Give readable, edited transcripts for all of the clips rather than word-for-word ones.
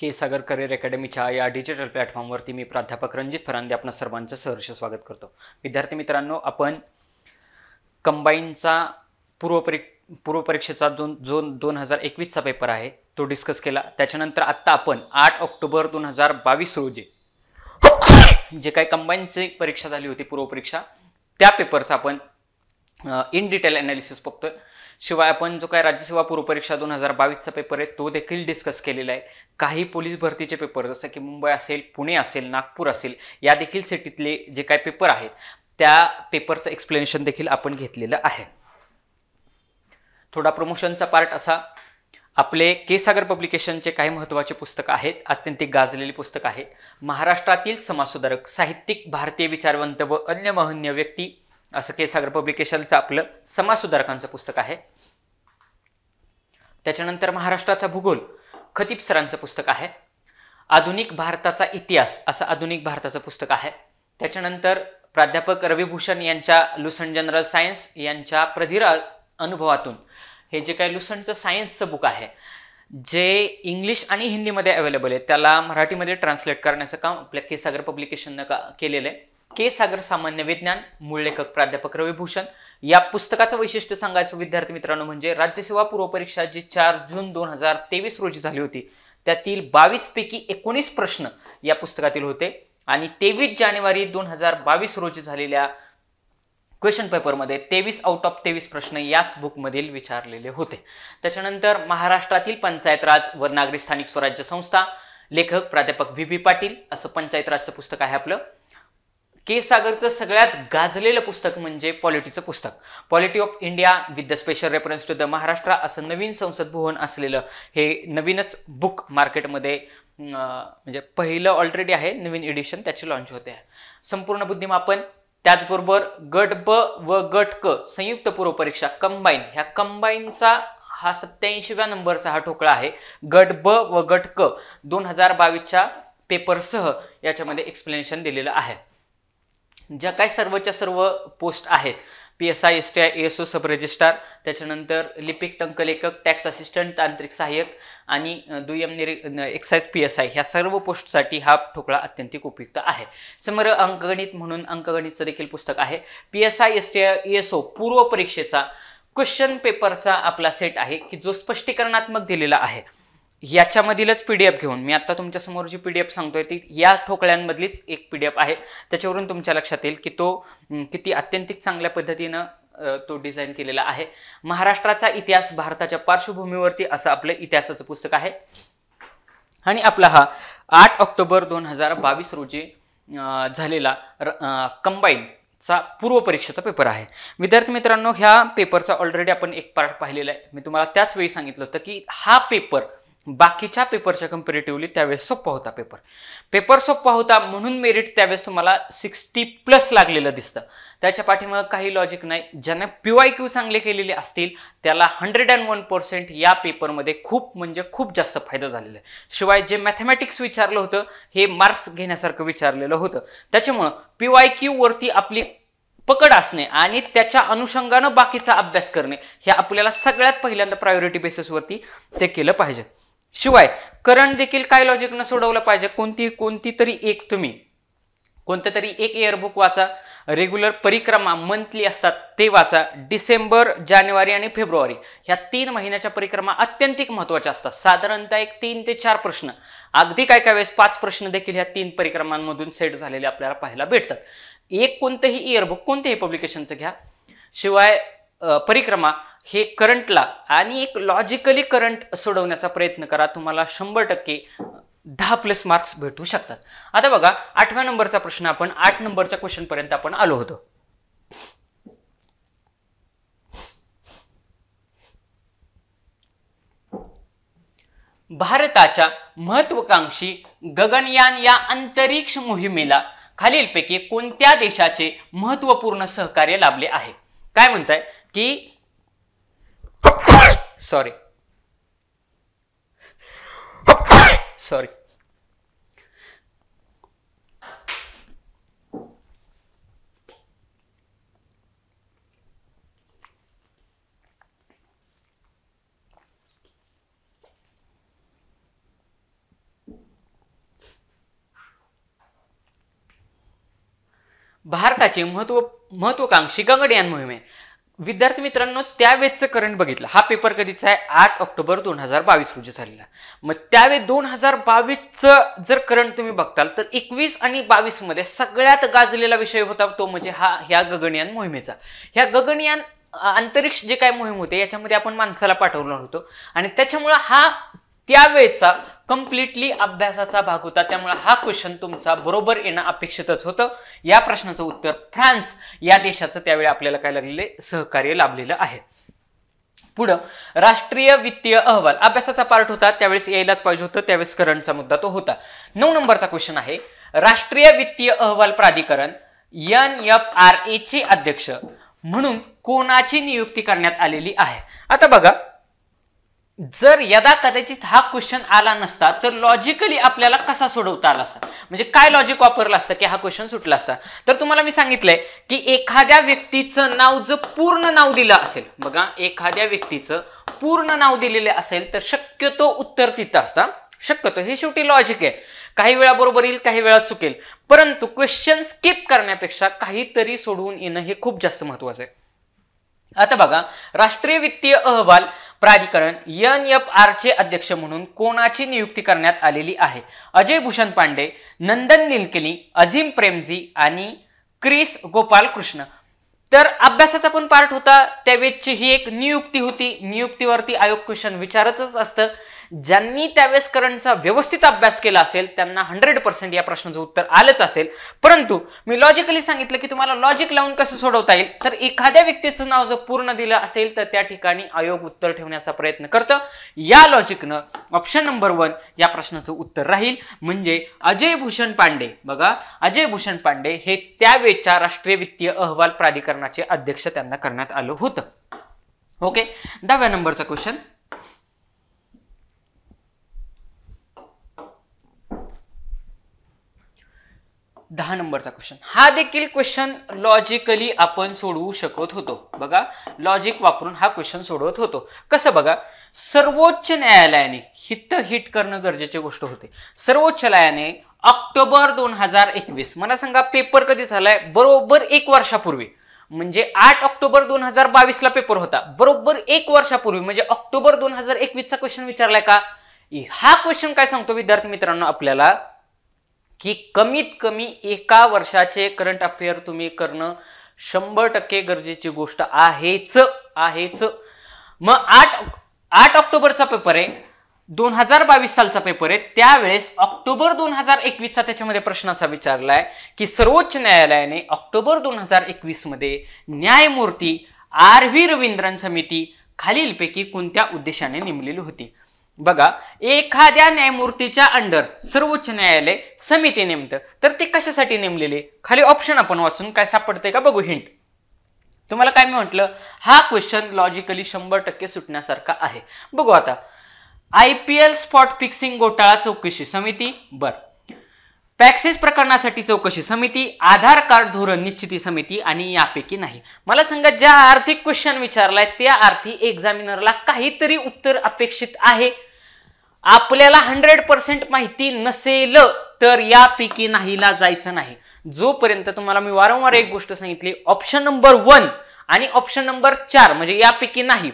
के सागर career अकॅडमीच्या या digital प्लॅटफॉर्मवरती मी प्राध्यापक रणजित फरांदे आपणा सर्वांचं सहर्ष स्वागत करतो। विद्यार्थी मित्रांनो, आपण कंबाईनचा पूर्वपरीक्षेचा जो 2021चा पेपर आहे तो डिस्कस केला। त्याच्यानंतर आत्ता आपण 8 ऑक्टोबर 2022 रोजी जे काही कंबाईनची परीक्षा झाली होती पूर्वपरीक्षा, त्या पेपरचा आपण इन डिटेल ॲनालिसिस बघतोय। शिवाय आपण जो काय राज्यसेवा पूर्वपरीक्षा 2022चा पेपर आहे तो देखील डिस्कस केलेला आहे। काही पोलीस भरतीचे पेपर जसं की मुंबई असेल, पुणे असेल, नागपूर असेल, या देखील सिटीतले जे काही पेपर आहेत त्या पेपरचं एक्सप्लेनेशन देखील आपण घेतलेलं आहे। थोडा प्रमोशनचा पार्ट असा, आपले के सागर पब्लिकेशनचे काही महत्त्वाचे पुस्तकं आहेत, अत्यंतिक गाजलेली पुस्तक आहेत। महाराष्ट्रातील समाजसुधारक, साहित्यिक, भारतीय विचारवंत व अन्य महनीय व्यक्ती असं के सागर पब्लिकेशनचं आपलं समाजसुधारकांचं पुस्तक आहे। त्याच्यानंतर महाराष्ट्राचा भूगोल खतीब सरांचं पुस्तक आहे। आधुनिक भारताचा इतिहास असं आधुनिक भारताचं पुस्तक आहे। त्याच्यानंतर प्राध्यापक रविभूषण यांच्या लुसेंट जनरल सायन्स यांच्या प्रधीर अनुभवातून हे जे काही लुसेंटचं सायन्सचं बुक आहे, जे इंग्लिश आणि हिंदीमध्ये अवेलेबल आहे, त्याला मराठीमध्ये ट्रान्सलेट करण्याचं काम आपल्या के सागर पब्लिकेशननं केलेलं आहे। के सागर सामान्य विज्ञान, मूळ लेखक प्राध्यापक रविभूषण। या पुस्तकाचं वैशिष्ट्य सांगायचं विद्यार्थी मित्रांनो म्हणजे राज्यसेवा पूर्वपरीक्षा जी 4 जून 2023 रोजी झाली होती त्यातील 22 पैकी 19 प्रश्न या पुस्तकातील होते आणि 23 जानेवारी 2022 रोजी झालेल्या क्वेश्चन पेपरमध्ये 23 आउट ऑफ 23 प्रश्न याच बुकमधील विचारलेले होते। त्याच्यानंतर महाराष्ट्रातील पंचायत राज व नागरी स्थानिक स्वराज्य संस्था, लेखक प्राध्यापक व्ही पाटील असं पंचायत राजचं पुस्तक आहे आपलं। के सागरचं सगळ्यात गाजलेलं पुस्तक म्हणजे पॉलिटीचं पुस्तक, polity of India with the special reference to the Maharashtra असं नवीन संसद भवन असलेलं हे नवीनच बुक मार्केटमध्ये म्हणजे पहिलं ऑलरेडी आहे, नवीन एडिशन त्याची लॉन्च होते आहे। संपूर्ण बुद्धिमापन, त्याचबरोबर गट ब व गट क संयुक्त पूर्वपरीक्षा कंबाईन, ह्या कंबाईनचा हा 87व्या नंबरचा हा ठोकळा आहे। गट ब व गट क 2022च्या पेपरसह याच्यामध्ये एक्सप्लेनेशन दिलेलं आहे। ज्या काही सर्वच्या सर्व पोस्ट आहेत, PSI, STI, ASO, सब रजिस्ट्रार, त्याच्यानंतर लिपिक, टंकलेखक, टॅक्स असिस्टंट, तांत्रिक सहाय्यक आणि दुय्यम एक्साइज PSI ह्या सर्व पोस्टसाठी हा ठोकळा अत्यंतिक उपयुक्त आहे। समग्र अंकगणित म्हणून अंकगणितचं देखील पुस्तक आहे। PSI, STI, ASO पूर्व परीक्षेचा क्वेश्चन पेपरचा आपला सेट आहे की जो स्पष्टीकरणात्मक दिलेला आहे। याच्यामधीलच PDF घेऊन मी आता तुमच्या समोर जी PDF सांगतोय ती या ठोकळ्यांमधलीच एक PDF आहे। त्याच्यावरून तुमच्या लक्षात येईल की तो किती अत्यंतिक चांगल्या पद्धतीनं तो डिझाईन केलेला आहे। महाराष्ट्राचा इतिहास भारताच्या पार्श्वभूमीवरती असं आपलं इतिहासाचं पुस्तक आहे। आणि आपला हा 8 ऑक्टोबर 2022 रोजी झालेला कंबाईनचा पूर्वपरीक्षेचा पेपर आहे। विद्यार्थी मित्रांनो, ह्या पेपरचा ऑलरेडी आपण एक पार्ट पाहिलेला आहे। मी तुम्हाला त्याच वेळी सांगितलं होतं की हा पेपर बाकीच्या पेपरच्या कंपॅरेटिव्हली त्यावेळेस सोपा होता। पेपर सोपा होता म्हणून मेरिट त्यावेळेस तुम्हाला 60+ लागलेलं दिसतं। त्याच्या पाठीमागे काही लॉजिक नाही। ज्यांना PYQ चांगले केलेले असतील त्याला 101% या पेपरमध्ये खूप म्हणजे खूप जास्त फायदा झालेला आहे। शिवाय जे मॅथमॅटिक्स विचारलं होतं हे मार्क्स घेण्यासारखं विचारलेलं होतं। त्याच्यामुळं PYQ वरती आपली पकड असणे आणि त्याच्या अनुषंगानं बाकीचा अभ्यास करणे हे आपल्याला सगळ्यात पहिल्यांदा प्रायोरिटी बेसिसवरती ते केलं पाहिजे। शिवाय करंट देखील काय लॉजिकनं सोडवलं पाहिजे। कोणती तरी एक तुम्ही कोणतं तरी एक इयरबुक वाचा, रेग्युलर परिक्रमा मंथली असतात ते वाचा। डिसेंबर, जानेवारी आणि फेब्रुवारी ह्या 3 महिन्याच्या परिक्रमा अत्यंतिक महत्त्वाच्या असतात। साधारणतः एक 3 ते 4 प्रश्न, अगदी काय वेळेस 5 प्रश्न देखील ह्या 3 परिक्रमांमधून सेट झालेले आपल्याला पाहायला भेटतात। एक कोणतंही इयरबुक कोणत्याही पब्लिकेशनचं घ्या। शिवाय परिक्रमा हे करंटला आणि एक लॉजिकली करंट सोडवण्याचा प्रयत्न करा, तुम्हाला 100% 10+ मार्क्स भेटू शकतात। आता बघा 8व्या नंबरचा प्रश्न, आपण 8 नंबरच्या क्वेश्चन पर्यंत आपण आलो होतो। भारताच्या महत्वाकांक्षी गगनयान या अंतरिक्ष मोहिमेला खालीलपैकी कोणत्या देशाचे महत्वपूर्ण सहकार्य लाभले आहे। काय म्हणताय की सॉरी भारताची महत्वाकांक्षी गगनयान मोहीम आहे. विद्यार्थी मित्रांनो, त्यावेळेचं करंट बघितलं. हा पेपर कधीचा आहे? 8 ऑक्टोबर 2022 रोजी झालेला. मग त्यावेळेस 2022चं जर करंट तुम्ही बघताल तर 21 आणि 22 मध्ये सगळ्यात गाजलेला विषय होता तो म्हणजे ह्या गगनयान मोहिमेचा. ह्या गगनयान अंतरिक्ष जे काय मोहीम होते याच्यामध्ये आपण माणसाला पाठवलं होतं आणि त्याच्यामुळे हा त्यावेळेचा कम्प्लिटली अभ्यासाचा भाग होता. त्यामुळे हा क्वेश्चन तुमचा बरोबर येणं अपेक्षितच होतं. या प्रश्नाचं उत्तर फ्रान्स या देशाचं त्यावेळी आपल्याला काय लागलेले सहकार्य लाभलेलं आहे. पुढं राष्ट्रीय वित्तीय अहवाल अभ्यासाचा पार्ट होता, त्यावेळेस यायलाच पाहिजे होतं, त्यावेळेस करंटचा मुद्दा तो होता. 9 नंबरचा क्वेश्चन आहे, राष्ट्रीय वित्तीय अहवाल प्राधिकरण NFRA चे अध्यक्ष म्हणून कोणाची नियुक्ती करण्यात आलेली आहे? आता बघा, जर यदा कदाचित हा क्वेश्चन आला नसता तर लॉजिकली आपल्याला कसा सोडवता आला असता, म्हणजे काय लॉजिक वापरलं असतं की हा क्वेश्चन सुटला असता? तर तुम्हाला मी सांगितलंय की एखाद्या व्यक्तीचं नाव जर पूर्ण नाव दिलं असेल, बघा एखाद्या व्यक्तीचं पूर्ण नाव दिलेलं असेल तर शक्यतो उत्तर तिथं असतं. शक्यतो हे शेवटी लॉजिक आहे. काही वेळा बरोबर येईल, काही वेळा चुकेल, परंतु क्वेश्चन स्किप करण्यापेक्षा काहीतरी सोडवून येणं हे खूप जास्त महत्वाचं आहे. आता बघा, राष्ट्रीय वित्तीय अहवाल प्राधिकरण NFR चे अध्यक्ष म्हणून कोणाची नियुक्ती करण्यात आलेली आहे? अजय भूषण पांडे, नंदन निलकनी, अझीम प्रेमजी आणि क्रिस गोपाल कृष्ण. तर अभ्यासाचा पण पार्ट होता, त्यावेळेची ही एक नियुक्ती होती. नियुक्तीवरती आयोग क्वेश्चन विचारतच असतं. ज्यांनी त्यावेळेस करंटचा व्यवस्थित अभ्यास केला असेल त्यांना 100% या प्रश्नाचं उत्तर आलंच असेल. परंतु मी लॉजिकली सांगितलं की तुम्हाला लॉजिक लावून कसं सोडवता येईल. तर एखाद्या व्यक्तीचं नाव जर पूर्ण दिलं असेल तर त्या ठिकाणी आयोग उत्तर ठेवण्याचा प्रयत्न करतं. या लॉजिकनं ऑप्शन नंबर 1 या प्रश्नाचं उत्तर राहील, म्हणजे अजय भूषण पांडे. बघा, अजय भूषण पांडे हे त्यावेळेच्या राष्ट्रीय वित्तीय अहवाल प्राधिकरणाचे अध्यक्ष त्यांना करण्यात आलं होतं. ओके, 10व्या नंबरचा क्वेश्चन, 10 नंबरचा क्वेश्चन. हा देखील क्वेश्चन लॉजिकली आपण सोडवू शकत होतो. बघा, लॉजिक वापरून हा क्वेश्चन सोडवत होतो. कसं बघा, सर्वोच्च न्यायालयाने हिट करणं गरजेची गोष्ट होते. सर्वोच्च न्यायालयाने ऑक्टोबर 2021, मला सांगा पेपर कधी झालाय? बरोबर 1 वर्षापूर्वी, म्हणजे 8 ऑक्टोबर 2022 ला पेपर होता. बरोबर 1 वर्षापूर्वी म्हणजे ऑक्टोबर 2021 चा क्वेश्चन विचारलाय का? हा क्वेश्चन काय सांगतो विद्यार्थी मित्रांनो आपल्याला, की कमीत कमी 1 वर्षाचे करंट अफेअर तुम्ही करणं 100% गरजेची गोष्ट आहेच. मग 8 ऑक्टोबरचा पेपर आहे, 2022 सालचा पेपर आहे. त्यावेळेस ऑक्टोबर 2021 चा त्याच्यामध्ये प्रश्न असा विचारलाय की सर्वोच्च न्यायालयाने ऑक्टोबर 2021 मध्ये न्यायमूर्ती RV रवींद्रन समिती खालीलपैकी कोणत्या उद्देशाने नेमलेली होती? बघा, एखाद्या न्यायमूर्तीच्या अंडर सर्वोच्च न्यायालय समिती नेमतं, तर ते कशासाठी नेमलेले? खाली ऑप्शन आपण वाचून काय सापडतंय का बघू. हिंट तुम्हाला काय मी म्हटलं, हा क्वेश्चन लॉजिकली 100% सुटण्यासारखा आहे. बघू आता, IPL स्पॉट फिक्सिंग घोटाळा चौकशी समिती, बर, पॅक्सेस प्रकरणासाठी चौकशी समिती, आधार कार्ड धोरण निश्चिती समिती आणि यापैकी नाही. मला सांगा, ज्या आर्थिक क्वेश्चन विचारलाय त्या अर्थी एक्झामिनरला काहीतरी उत्तर अपेक्षित आहे. आपल्याला 100% माहिती नसेल तर यापैकी नाहीला जायचं नाही. जोपर्यंत तुम्हाला मी वारंवार एक गोष्ट सांगितली, ऑप्शन नंबर 1 आणि ऑप्शन नंबर 4 म्हणजे यापैकी नाही,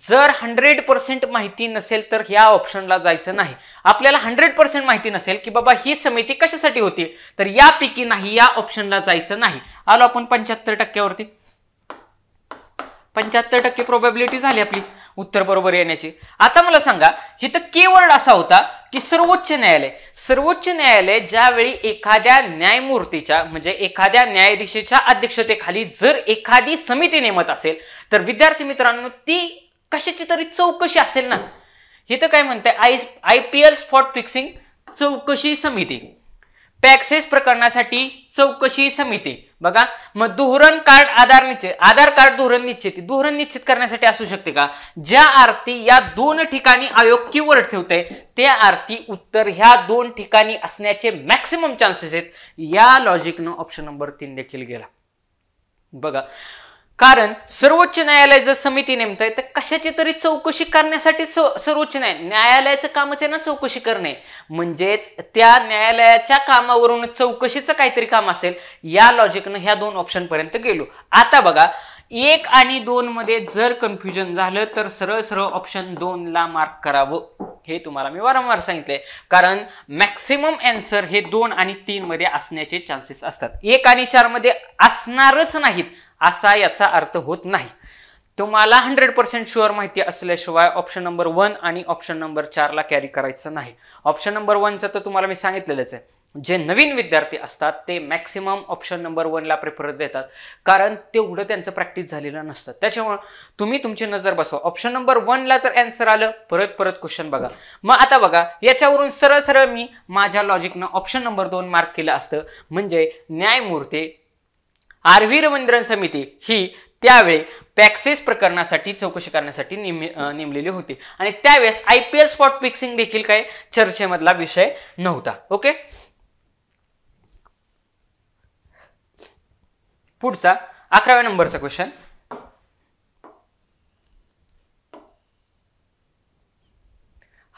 जर 100% माहिती नसेल तर ह्या ऑप्शनला जायचं नाही. आपल्याला 100% माहिती नसेल की बाबा ही समिती कशासाठी होती, तर यापैकी नाही या ऑप्शनला जायचं नाही. आलो आपण 75% वरती. 75% प्रोबॅबिलिटी झाली आपली उत्तर बरोबर येण्याची. आता मला सांगा, इथं कीवर्ड असा होता की सर्वोच्च न्यायालय. सर्वोच्च न्यायालय ज्यावेळी एखाद्या न्यायमूर्तीच्या म्हणजे एखाद्या न्यायाधीशाच्या अध्यक्षतेखाली जर एखादी समिती नेमत असेल तर विद्यार्थी मित्रांनो ती कशाची तरी चौकशी असेल ना. इथं काय म्हणताय, IPL स्पॉट फिक्सिंग चौकशी समिती, पॅक्सेस प्रकरणासाठी चौकशी समिती. बघा, मग धोरण कार्ड आधार कार्ड धोरण निश्चित करण्यासाठी असू शकते का? ज्या अर्थी या 2 ठिकाणी आयोग कीवर्ड ठेवते त्या अर्थी उत्तर ह्या 2 ठिकाणी असण्याचे मॅक्सिमम चान्सेस आहेत. या लॉजिकनं ऑप्शन नंबर 3 देखील गेला. बघा, कारण सर्वोच्च न्यायालय जर समिती नेमतंय तर कशाची तरी चौकशी करण्यासाठी सर्वोच्च न्यायालयाचं कामच आहे ना चौकशी करणे. म्हणजेच त्या न्यायालयाच्या कामावरून चौकशीचं काहीतरी काम असेल. या लॉजिकनं ह्या 2 ऑप्शन पर्यंत गेलो. आता बघा 1 आणि 2 मध्ये जर कन्फ्युजन झालं तर सरळ सरळ ऑप्शन 2 ला मार्क करावं. हे तुम्हाला मी वारंवार सांगितलंय. कारण मॅक्सिमम आन्सर हे 2 आणि 3 मध्ये असण्याचे चान्सेस असतात. 1 आणि 4 मध्ये असणारच नाहीत असा याचा अर्थ होत नाही. तुम्हाला 100% शुअर माहिती असल्याशिवाय ऑप्शन नंबर 1 आणि ऑप्शन नंबर 4 ला कॅरी करायचं नाही. ऑप्शन नंबर 1चं तर तुम्हाला मी सांगितलेलंच आहे. जे नवीन विद्यार्थी असतात ते मॅक्सिमम ऑप्शन नंबर 1 ला प्रेफरन्स देतात. कारण तेवढं त्यांचं प्रॅक्टिस झालेलं नसतं. त्याच्यामुळे तुम्ही तुमची नजर बसवा. ऑप्शन नंबर 1 ला जर आन्सर आलं परत क्वेश्चन बघा. मग आता बघा याच्यावरून सरळ सरळ मी माझ्या लॉजिकनं ऑप्शन नंबर 2 मार्क केलं असतं. म्हणजे न्यायमूर्ती आर.व्ही. रवींद्रन समिती ही त्यावेळी पॅक्सेस प्रकरणासाठी चौकशी करण्यासाठी नेमलेली होती. आणि त्यावेळेस IPL स्पॉट फिक्सिंग देखील काही चर्चेमधला विषय नव्हता. ओके, पुढचा 11व्या नंबरचा क्वेश्चन.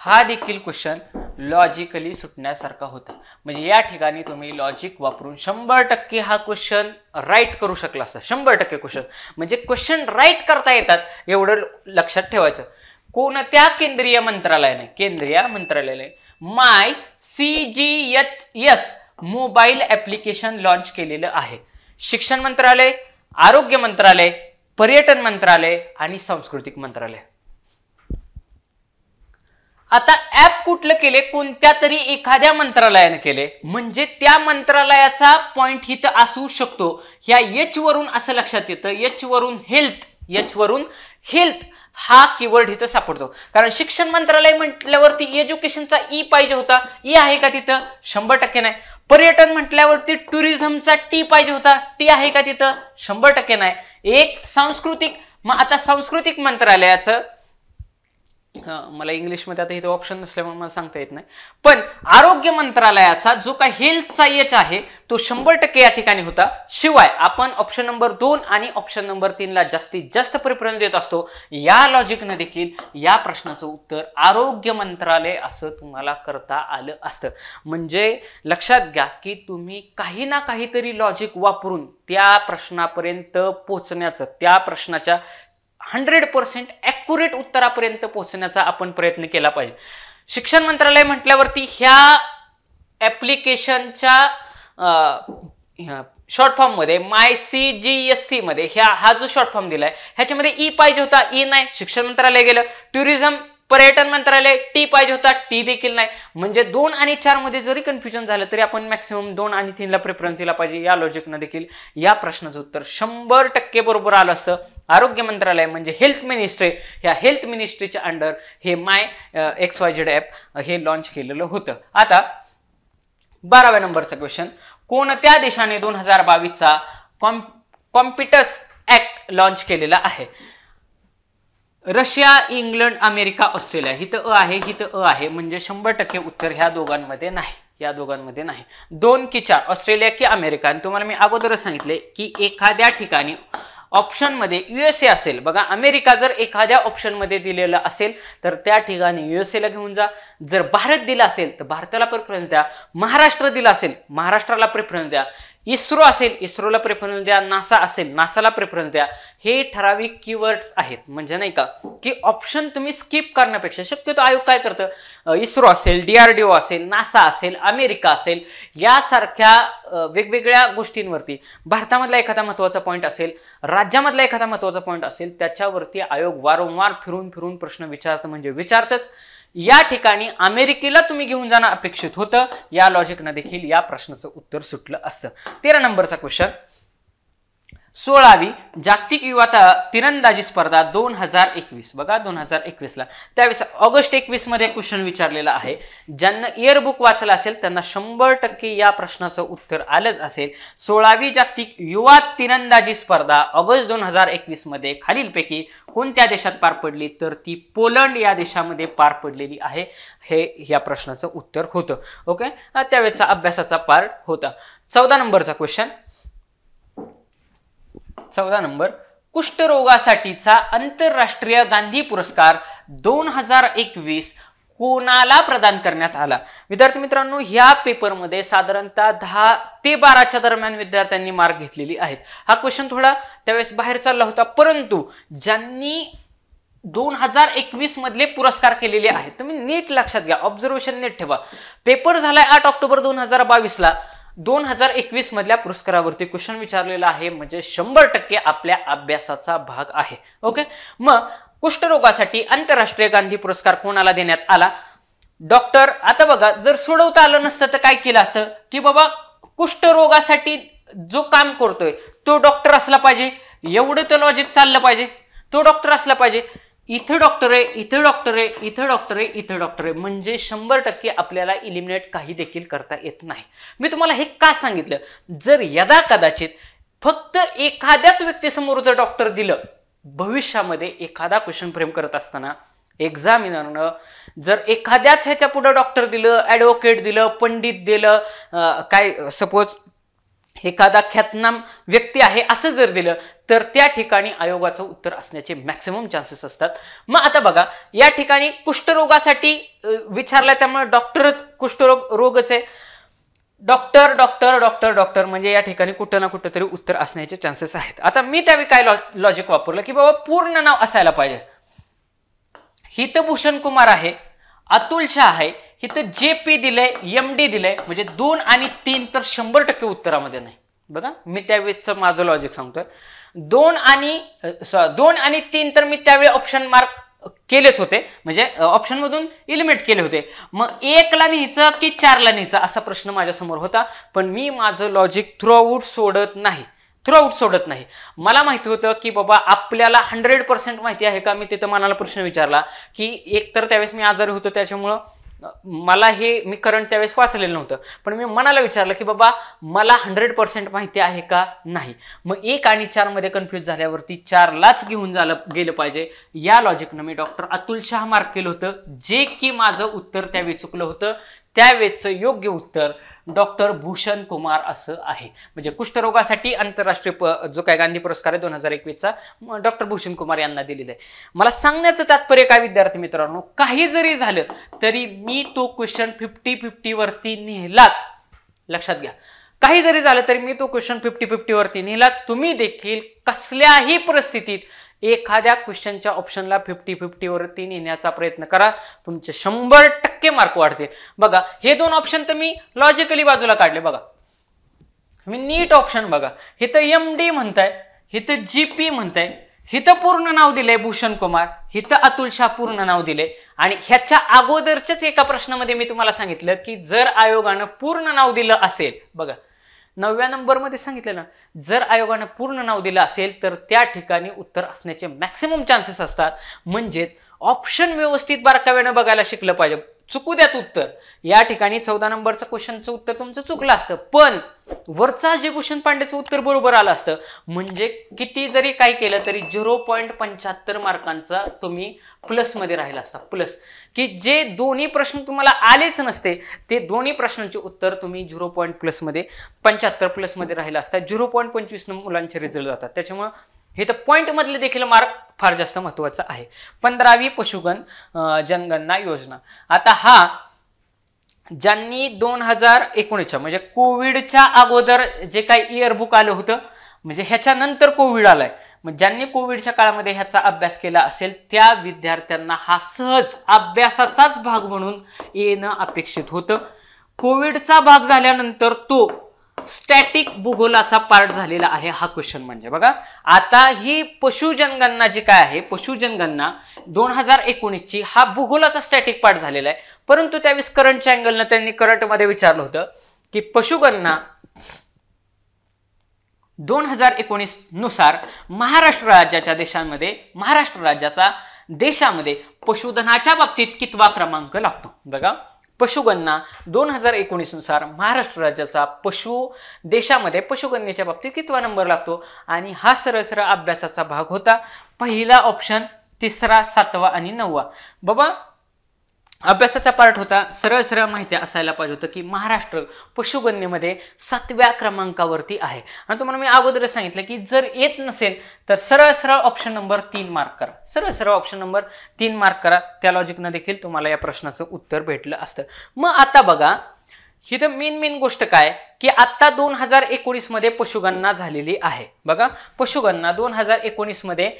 हा देखील क्वेश्चन लॉजिकली सुटण्यासारखा होता. म्हणजे या ठिकाणी तुम्ही लॉजिक वापरून 100% हा क्वेश्चन राईट करू शकला असता. 100% क्वेश्चन म्हणजे क्वेश्चन राईट करता येतात एवढं लक्षात ठेवायचं. कोणत्या केंद्रीय मंत्रालयाने माय CGHS मोबाईल ऍप्लिकेशन लॉन्च केलेलं आहे? शिक्षण मंत्रालय, आरोग्य मंत्रालय, पर्यटन मंत्रालय आणि सांस्कृतिक मंत्रालय. आता ऍप कुठलं केले? कोणत्या तरी एखाद्या मंत्रालयाने केले. म्हणजे त्या मंत्रालयाचा पॉइंट इथं असू शकतो. ह्या H वरून असं लक्षात येतं, H वरून हेल्थ हा कीवर्ड इथं सापडतो. कारण शिक्षण मंत्रालय म्हटल्यावरती एज्युकेशनचा ई पाहिजे होता. ई आहे का तिथं? 100% नाही. पर्यटन म्हटल्यावरती टुरिझमचा टी पाहिजे होता. टी आहे का तिथं? 100% नाही. एक सांस्कृतिक, मग आता सांस्कृतिक मंत्रालयाचं मला इंग्लिशमध्ये आता इथं ऑप्शन नसल्यामुळे मला सांगता येत नाही. पण आरोग्य मंत्रालयाचा जो काही हेल्थचा H आहे तो 100% या ठिकाणी होता. शिवाय आपण ऑप्शन नंबर 2 आणि ऑप्शन नंबर 3 ला जास्तीत जास्त प्रेफरन्स देत असतो. या लॉजिकनं देखील या प्रश्नाचं उत्तर आरोग्य मंत्रालय असं तुम्हाला करता आलं असतं. म्हणजे लक्षात घ्या की तुम्ही काही ना काहीतरी लॉजिक वापरून त्या प्रश्नापर्यंत पोहोचण्याचं, त्या प्रश्नाच्या 100% ॲक्युरेट उत्तरापर्यंत पोहोचण्याचा आपण प्रयत्न केला पाहिजे. शिक्षण मंत्रालय म्हटल्यावरती ह्या ऍप्लिकेशनच्या शॉर्ट फॉर्म मध्ये माय CGSC मध्ये हा जो शॉर्ट फॉर्म दिलाय ह्याच्यामध्ये ई पाहिजे होता, ई नाही. शिक्षण मंत्रालय गेलं. टुरिझम, पर्यटन मंत्रालय टी पाहिजे होता, टी देखील नाही. म्हणजे 2 आणि 4 मध्ये जरी कन्फ्युजन झालं तरी आपण मॅक्सिमम 2 आणि 3 ला प्रेफरन्स दिला पाहिजे. या लॉजिकनं देखील या प्रश्नाचं उत्तर 100% बरोबर आलं असतं. आरोग्य मंत्रालय म्हणजे हेल्थ मिनिस्ट्री, ह्या health मिनिस्ट्रीच्या under hey my XYZ app हे लॉन्च केलेलं होतं. आता 12व्या नंबरचा क्वेश्चन. कोणत्या देशाने 2022चा कॉम्पिटस ऍक्ट लॉन्च केलेला आहे? Russia, England, America, Australia. हिथं आहे, हिथं आहे. म्हणजे 100% उत्तर ह्या दोघांमध्ये नाही. 2 की 4 ऑस्ट्रेलिया की अमेरिका. आणि तुम्हाला मी अगोदरच सांगितले की एखाद्या ठिकाणी ऑप्शन मध्ये USA असेल. बघा अमेरिका जर एखाद्या ऑप्शन मध्ये दिलेलं असेल तर त्या ठिकाणी USA ला घेऊन जा. जर भारत दिला असेल तर भारताला प्रेफरन्स द्या. महाराष्ट्र दिला असेल महाराष्ट्राला प्रेफरन्स द्या. इस्रो असेल इस्रोला प्रेफरन्स द्या. नासा असेल नासाला प्रेफरन्स द्या. हे ठराविक कीवर्ड्स आहेत. म्हणजे नाही का की ऑप्शन तुम्ही स्किप करण्यापेक्षा शक्यतो आयोग काय करतं, इस्रो असेल, DRDO असेल, नासा असेल, अमेरिका असेल, यासारख्या वेगवेगळ्या गोष्टींवरती भारतामधला एखादा महत्वाचा पॉईंट असेल, राज्यामधला एखादा महत्वाचा पॉईंट असेल, त्याच्यावरती आयोग वारंवार फिरून प्रश्न विचारतं. म्हणजे विचारतच. या ठिकाणी अमेरिकेला तुम्ही घेऊन जाणं अपेक्षित होतं. या लॉजिकनं देखील या प्रश्नाचं उत्तर सुटलं असतं. 13 नंबरचा क्वेश्चन. 16वी जागतिक युवा तिरंदाजी स्पर्धा 2021. बघा 2021 ला त्यावेळेस ऑगस्ट 21 मध्ये क्वेश्चन विचारलेला आहे. ज्यांना इयर बुक वाचलं असेल त्यांना 100% या प्रश्नाचं उत्तर आलंच असेल. 16वी जागतिक युवा तिरंदाजी स्पर्धा ऑगस्ट 2021 मध्ये खालीलपैकी कोणत्या देशात पार पडली? तर ती पोलंड या देशामध्ये पार पडलेली आहे. हे या प्रश्नाचं उत्तर होतं. ओके, त्यावेळेचा अभ्यासाचा पार्ट होता. 14 नंबरचा क्वेश्चन. 14 नंबर. कुष्ठरोगासाठीचा आंतरराष्ट्रीय गांधी पुरस्कार 2021 कोणाला प्रदान करण्यात आला? विद्यार्थी मित्रांनो, ह्या पेपरमध्ये साधारणतः 10 ते 12च्या दरम्यान विद्यार्थ्यांनी मार्क घेतलेली आहेत. हा क्वेश्चन थोडा त्यावेळेस बाहेर चालला होता, परंतु ज्यांनी 2021 मधले पुरस्कार केलेले आहेत, तुम्ही नीट लक्षात घ्या, ऑब्झर्वेशन नीट ठेवा. पेपर झालाय 8 ऑक्टोबर 2022 ला. 2021 मधल्या पुरस्कारावरती क्वेश्चन विचारलेला आहे, म्हणजे 100% आपल्या अभ्यासाचा भाग आहे. ओके, मग कुष्ठरोगासाठी आंतरराष्ट्रीय गांधी पुरस्कार कोणाला देण्यात आला? डॉक्टर. आता बघा, जर सोडवता आलं नसतं तर काय केलं असतं की बाबा कुष्ठरोगासाठी जो काम करतोय तो डॉक्टर असला पाहिजे, एवढं तर लॉजिक चाललं पाहिजे, तो डॉक्टर असला पाहिजे. इथं डॉक्टर आहे, इथं डॉक्टर आहे, इथं डॉक्टर आहे, इथं डॉक्टर आहे, म्हणजे 100% आपल्याला इलिमिनेट काही देखील करता येत नाही. मी तुम्हाला हे का सांगितलं? जर यदा कदाचित फक्त एखाद्याच व्यक्तीसमोर जर डॉक्टर दिलं, भविष्यामध्ये एखादा क्वेश्चन फ्रेम करत असताना एक्झामिनरनं जर एखाद्याच ह्याच्या पुढे डॉक्टर दिलं, ॲडव्होकेट दिलं, पंडित दिलं, काय सपोज एखादा ख्यातनाम व्यक्ती आहे असं जर दिलं, तर त्या ठिकाणी आयोगाचं उत्तर असण्याचे मॅक्सिमम चान्सेस असतात. मग आता बघा, या ठिकाणी कुष्ठरोगासाठी विचारलं, त्यामुळे डॉक्टरच कुष्ठरोगच आहे. डॉक्टर डॉक्टर डॉक्टर डॉक्टर म्हणजे या ठिकाणी कुठं ना कुठं तरी उत्तर असण्याचे चान्सेस आहेत. आता मी त्यावेळी काय लॉजिक वापरलं की बाबा पूर्ण नाव असायला पाहिजे. हितभूषण कुमार आहे, अतुल शाह आहे, इथं JP दिलंय, MD दिलंय, म्हणजे 2 आणि 3 तर 100% उत्तरामध्ये नाही. बघा, मी त्यावेळेचं माझं लॉजिक सांगतोय. 2 आणि 3 तर मी त्यावेळी ऑप्शन मार्क केलेच होते, म्हणजे ऑप्शन मधून इलिमिनेट केले होते. मग 1 ला न्यायचं की 4 ला न्यायचं असा प्रश्न माझ्या समोर होता, पण मी माझं लॉजिक थ्रूआउट सोडत नाही. मला माहिती होतं की बाबा आपल्याला 100% माहिती आहे का. मी तिथं मनाला प्रश्न विचारला की एक तर त्यावेळेस मी आजारी होतो, त्याच्यामुळं मला मी करंट त्यावेळेस वाचलेलं नव्हतं, पण मी मनाला विचारलं की बाबा मला 100% माहिती आहे का नाही. मग 1 आणि 4 मध्ये कन्फ्युज झाल्यावरती 4 लाच घेऊन गेलं पाहिजे. या लॉजिकनं मी डॉक्टर अतुल शाह मार्क केलं होतं, जे की माझं उत्तर त्यावेळी चुकलं होतं. त्यावेळेचं योग्य उत्तर डॉक्टर भूषण कुमार असं आहे. म्हणजे कुष्ठरोगासाठी आंतरराष्ट्रीय जो काय गांधी पुरस्कार आहे 2021चा डॉक्टर भूषण कुमार यांना दिलेला आहे. मला सांगण्याचं तात्पर्य काय विद्यार्थी मित्रांनो, काही जरी झालं तरी मी तो क्वेश्चन 50-50 वरती नेलाच. लक्षात घ्या, काही जरी झालं तरी मी तो क्वेश्चन 50-50 वरती नेलाच. तुम्ही देखील कसल्याही परिस्थितीत एखाद्या क्वेश्चनच्या ऑप्शनला 50-50 वरती नेण्याचा प्रयत्न करा, तुमचे 100% मार्क वाढतील. बघा, हे 2 ऑप्शन तर मी लॉजिकली बाजूला काढले. बघा, मी नीट ऑप्शन बघा, इथं MD म्हणताय, इथं JP म्हणताय, इथं पूर्ण नाव दिलंय भूषण कुमार, इथं अतुल शाह पूर्ण नाव दिले. आणि ह्याच्या अगोदरच्याच एका प्रश्नामध्ये मी तुम्हाला सांगितलं की जर आयोगानं पूर्ण नाव दिलं असेल, बघा 9व्या नंबरमध्ये सांगितलं ना, जर आयोगानं पूर्ण नाव दिलं असेल तर त्या ठिकाणी उत्तर असण्याचे मॅक्सिमम चान्सेस असतात. म्हणजेच ऑप्शन व्यवस्थित बारकाव्यानं बघायला शिकलं पाहिजे. चुकू द्यात उत्तर. या ठिकाणी 14 नंबरचं क्वेश्चनचं उत्तर तुमचं चुकलं असतं, पण वरचा अजय भूषण पांडेचं उत्तर बरोबर आलं असतं. म्हणजे किती जरी काय केलं तरी 0.75 मार्कांचा तुम्ही प्लसमध्ये राहिला असता. प्लस की जे दोन्ही प्रश्न तुम्हाला आलेच नसते, ते दोन्ही प्रश्नांचे उत्तर तुम्ही 0.75 प्लसमध्ये राहिला असता. 0.25 मुलांचे रिझल्ट जातात. त्याच्यामुळे हे तर पॉइंट मधले देखील मार्क फार जास्त महत्वाचा आहे. 15वी पशुगण जनगणना योजना. आता हा ज्यांनी 2019 म्हणजे कोविडच्या अगोदर जे काही इयरबुक आलं होतं, म्हणजे ह्याच्यानंतर कोविड आलाय, मग ज्यांनी कोविडच्या काळामध्ये ह्याचा अभ्यास केला असेल त्या विद्यार्थ्यांना हा सहज अभ्यासाचाच भाग म्हणून येणं अपेक्षित होतं. कोविडचा भाग झाल्यानंतर तो स्टॅटिक भूगोलाचा पार्ट झालेला आहे हा क्वेश्चन. म्हणजे बघा, आता ही पशुजनगणना जी काय आहे, पशुजनगणना 2019ची हा भूगोलाचा स्टॅटिक पार्ट झालेला आहे. परंतु त्यावेळेस करंटच्या अँगलनं त्यांनी करंटमध्ये विचारलं होतं की पशुगणना 2019 नुसार महाराष्ट्र राज्याचा देशामध्ये पशुधनाच्या बाबतीत कितवा क्रमांक लागतो. बघा, पशुगणना 2019 नुसार महाराष्ट्र राज्याचा देशामध्ये पशुगणनेच्या बाबतीत कितवा नंबर लागतो. आणि हा सरळ अभ्यासाचा भाग होता. पहिला ऑप्शन, 3रा, 7वा आणि 9वा. बाबा अभ्यासाचा पार्ट होता. सरळ सरळ माहिती असायला पाहिजे होतं की महाराष्ट्र पशुगणनेमध्ये 7व्या क्रमांकावरती आहे. आणि तुम्हाला मी अगोदरच सांगितलं की जर येत नसेल तर सरळ सरळ ऑप्शन नंबर 3 मार्क करा. सरळ सरळ ऑप्शन नंबर 3 मार्क करा. त्या लॉजिकनं देखील तुम्हाला या प्रश्नाचं उत्तर भेटलं असतं. मग आता बघा ही तर मेन गोष्ट काय की आता 2019 मध्ये पशुगणना झालेली आहे. बघा पशुगणना 2019 मध्ये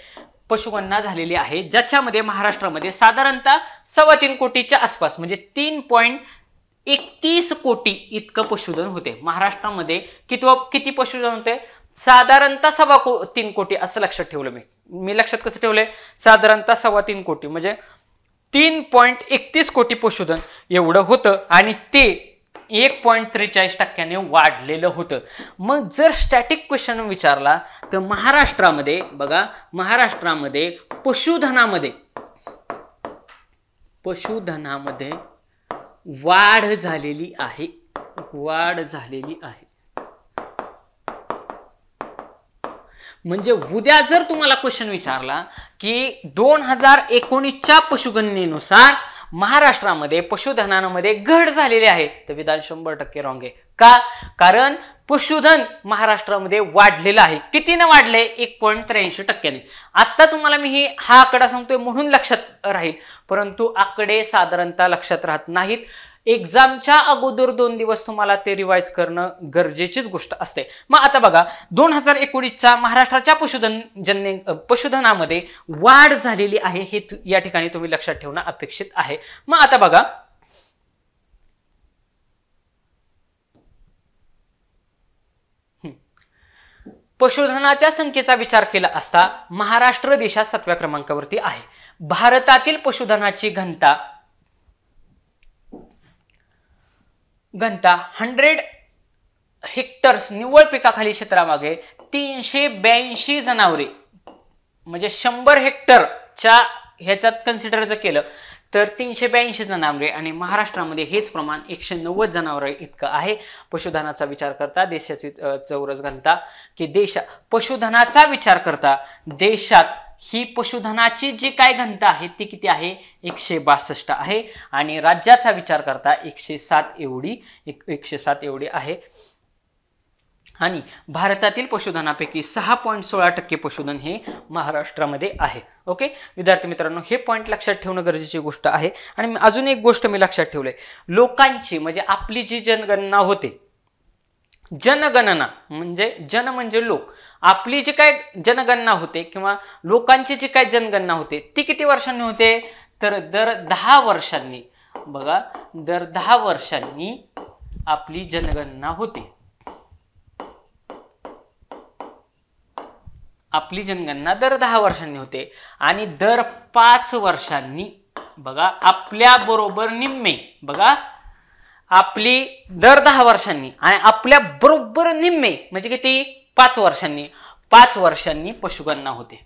पशुगणना झालेली आहे, ज्याच्यामध्ये महाराष्ट्रामध्ये साधारणतः 3.25 कोटीच्या आसपास म्हणजे 3.31 कोटी इतकं पशुधन होते. महाराष्ट्रामध्ये किती पशुधन होते? साधारणतः 3.25 कोटी असं लक्षात ठेवलं मी लक्षात कसं ठेवलंय? साधारणतः 3.25 कोटी म्हणजे 3.31 कोटी पशुधन एवढं होतं आणि ते 1.43% वाढलेलं होतं. मग जर स्टॅटिक क्वेश्चन विचारला तर महाराष्ट्रामध्ये बघा महाराष्ट्रामध्ये पशुधनामध्ये वाढ झालेली आहे. म्हणजे उद्या जर तुम्हाला क्वेश्चन विचारला की 2019च्या पशुगणनेनुसार महाराष्ट्रामध्ये पशुधनामध्ये घट झालेली आहे तर विधान 100% रॉंग आहे. का? कारण पशुधन महाराष्ट्रामध्ये वाढलेलं आहे. कितीने वाढले? 1.83%. आता तुम्हाला मी हा आकडा सांगतोय म्हणून लक्षात राहील, परंतु आकडे साधारणतः लक्षात राहत नाहीत. एक्झामच्या अगोदर 2 दिवस तुम्हाला ते रिवाइज करणं गरजेचीच गोष्ट असते. मग आता बघा 2019च्या महाराष्ट्राच्या पशुधनामध्ये वाढ झालेली आहे हे या ठिकाणी तुम्ही लक्षात ठेवणं अपेक्षित आहे. मग आता बघा पशुधनाच्या संख्येचा विचार केला असता महाराष्ट्र देशात 7व्या क्रमांकावरती आहे. भारतातील पशुधनाची घनता 100 हेक्टर्स निव्वळ पिकाखाली क्षेत्रामागे 382 जनावरे म्हणजे 100 हेक्टरच्या ह्याच्यात कन्सिडर जर केलं तर 382 जनावरे आणि महाराष्ट्रामध्ये हेच प्रमाण 190 जनावरे इतकं आहे. पशुधनाचा विचार करता देशाची चौरस घनता की पशुधनाचा विचार करता देशात ही पशुधनाची जी काय घनता आहे ती किती आहे? 162 आहे. आणि राज्याचा विचार करता 107 एवढी आहे. आणि भारतातील पशुधनापैकी 6.16% पशुधन हे महाराष्ट्रामध्ये आहे. ओके विद्यार्थी मित्रांनो, हे पॉईंट लक्षात ठेवणं गरजेची गोष्ट आहे. आणि अजून एक गोष्ट मी लक्षात ठेवलंय, लोकांची म्हणजे आपली जी जनगणना होते, जनगणना म्हणजे जन म्हणजे लोक, आपली जी काय जनगणना होते किंवा लोकांची जी काय जनगणना होते ती किती वर्षांनी होते? तर दर 10 वर्षांनी. बघा दर 10 वर्षांनी आपली जनगणना होते. आपली जनगणना दर 10 वर्षांनी होते आणि दर 5 वर्षांनी बघा आपल्या बरोबर निम्मे, बघा आपली दर 10 वर्षांनी आणि आपल्या बरोबर निम्मे म्हणजे किती? 5 वर्षांनी. 5 वर्षांनी पशुगणना होते.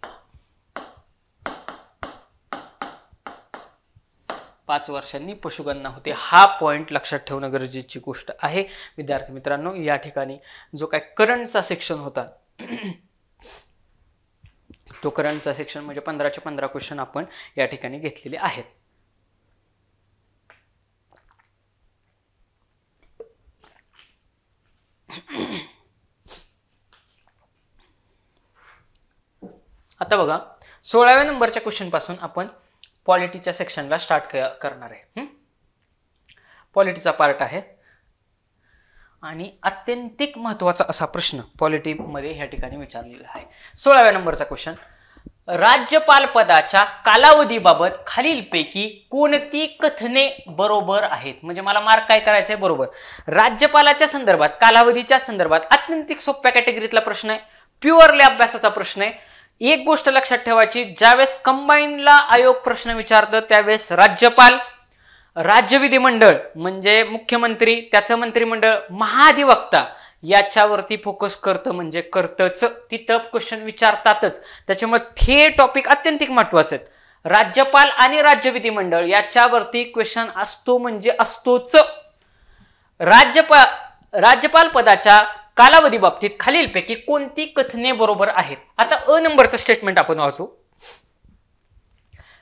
5 वर्षांनी पशुगणना होते. हा पॉइंट लक्षात ठेवणं गरजेची गोष्ट आहे. विद्यार्थी मित्रांनो, या ठिकाणी जो काय करंटचा सेक्शन होता तो करंटचा सेक्शन म्हणजे 15चे 15 क्वेश्चन आपण या ठिकाणी घेतलेले आहेत. आता बघा 16व्या नंबरच्या क्वेश्चन पासून आपण पॉलिटीच्या सेक्शनला स्टार्ट करणार आहे. पॉलिटीचा पार्ट आहे आणि अत्यंतिक महत्त्वाचा असा प्रश्न पॉलिटीमध्ये या ठिकाणी विचारलेला आहे. 16व्या नंबरचा क्वेश्चन, राज्यपाल पदाच्या कालावधीबाबत खालीलपैकी कोणती कथने बरोबर आहेत? म्हणजे मला मार्क काय करायचं आहे? बरोबर. राज्यपालाच्या संदर्भात कालावधीच्या संदर्भात अत्यंतिक सोप्या कॅटेगरीतला प्रश्न आहे, प्युअरली अभ्यासाचा प्रश्न आहे. एक गोष्ट लक्षात ठेवायची, ज्यावेळेस कंबाईनला आयोग प्रश्न विचारतं त्यावेळेस राज्यपाल, राज्य विधिमंडळ म्हणजे मुख्यमंत्री, त्याचं मंत्रिमंडळ, महाधिवक्ता याच्यावरती फोकस करतं म्हणजे करतच, तिथं क्वेश्चन विचारतातच. त्याच्यामुळे हे टॉपिक अत्यंतिक महत्वाचे आहेत. राज्यपाल आणि राज्य विधिमंडळ याच्यावरती क्वेश्चन असतो म्हणजे असतोच. राज्यपाल पदाच्या कालावधी बाबतीत खालीलपैकी कोणती कथने बरोबर आहेत? आता अ नंबरचं स्टेटमेंट आपण वाचू.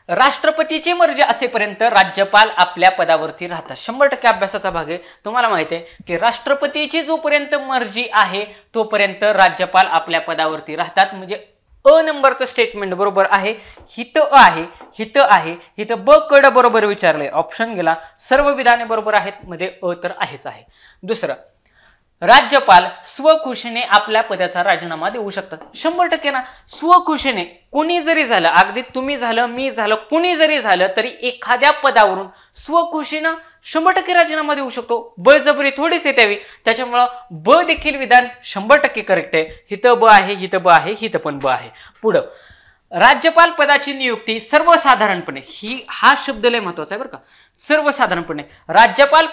राष्ट्रपतीची मर्जी असेपर्यंत राज्यपाल आपल्या पदावरती राहतात. 100% अभ्यासाचा भाग आहे. तुम्हाला माहिती आहे की राष्ट्रपतीची जोपर्यंत मर्जी आहे तोपर्यंत राज्यपाल आपल्या पदावरती राहतात. म्हणजे अ नंबरचं स्टेटमेंट बरोबर आहे. हित अ आहे, हित आहे, हित ब कड बरोबर विचारले, ऑप्शन गेला. सर्व विधाने बरोबर आहेत, मध्ये अ तर आहेच आहे. दुसरं, राज्यपाल स्वखुशीने आपल्या पदाचा राजीनामा देऊ शकतात. 100% ना, स्वखुशीने. कोणी जरी झालं, अगदी तुम्ही झालं, मी झालं, कुणी जरी झालं तरी एखाद्या पदावरून स्वखुशीनं 100% राजीनामा देऊ शकतो. बळजबरी थोडीच आहे त्यावी. त्याच्यामुळं ब देखील विधान 100% करेक्ट आहे. हित ब आहे, हित ब आहे, हित पण ब आहे. पुढं, राज्यपाल पदाची नियुक्ती सर्वसाधारणपणे, हा शब्द लय महत्वाचा आहे बरं का. सर्वसाधारणपणे राज्यपाल